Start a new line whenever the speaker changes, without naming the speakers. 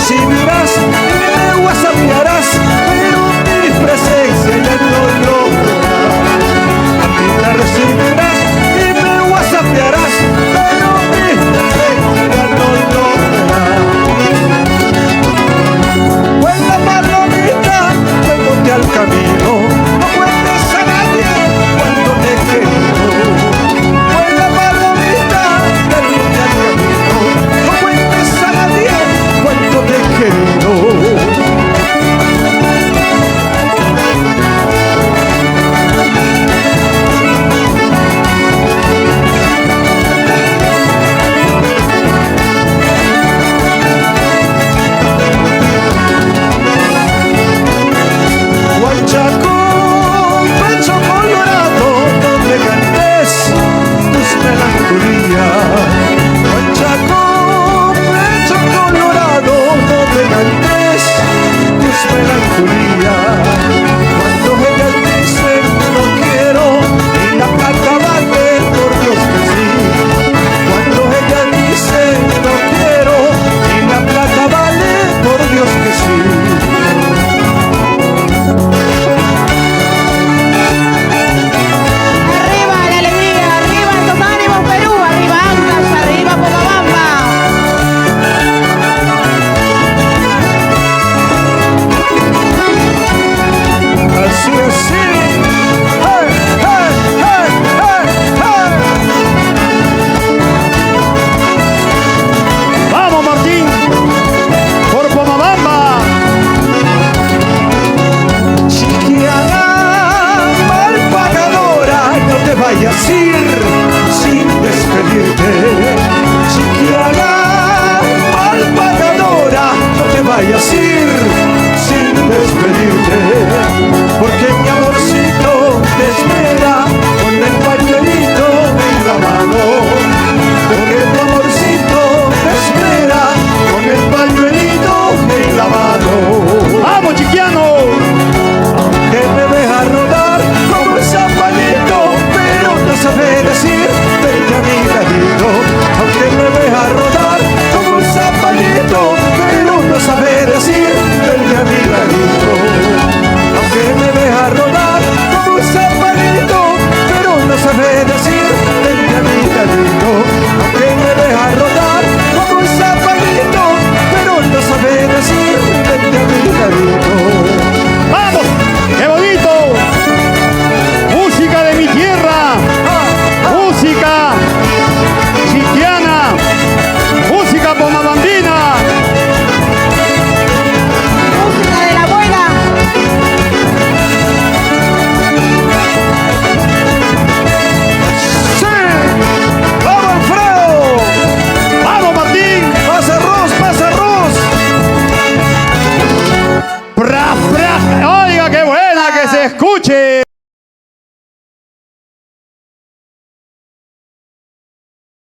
recibirás y me whatsappearás, pero mi presencia ya no lograrás. A mí me recibirás y me whatsappearás, pero mi presencia ya no lograrás. Vuela palomita, vuélvote al camino, no cuentes a nadie cuánto te he querido. Vuela palomita, vuélvote al camino, no cuentes a nadie cuánto te he querido. Guachaco, pecho colorado, no me cantes tus melancolías. Guachaco, pecho colorado, no me cantes tus melancolías. Cuando ellas dicen no quiero y la plata vale, por Dios que sí. Cuando ellas dicen no quiero y la plata vale, por Dios que sí. Así, así. Hey, hey, hey, hey, hey.
Vamos, Martín, por Pomabamba.
Chiquiana mal pagadora, no te vayas a ir sin despedirte. Chiquiana mal pagadora, no te vayas a ir sin despedirte. Porque mi amorcito te espera con el pañuelito en la mano. Porque mi amorcito te espera con el pañuelito en la mano.
Vamos, Chiquiano.
Que me deja rodar como el zapallito, pero no sabe decir vente a mi ladito. Aunque me deja rodar como el zapallito, pero no sabe decir vente a mi ladito. Aunque me deja rodar como el zapallito, pero no sabe decir vente a mi ladito. Aunque me deja rodar como el zapallito, pero no sabe decir vente a mi ladito.
Vamos, qué bonito. Música de mi tierra. Música chiquiana. Música pomabambina.
Música de la buena.
¡Sí! ¡Vamos, Alfredo!
Vamos, Martín.
¡Pasa arroz, pasa arroz!
Oiga, qué buena que se escuche.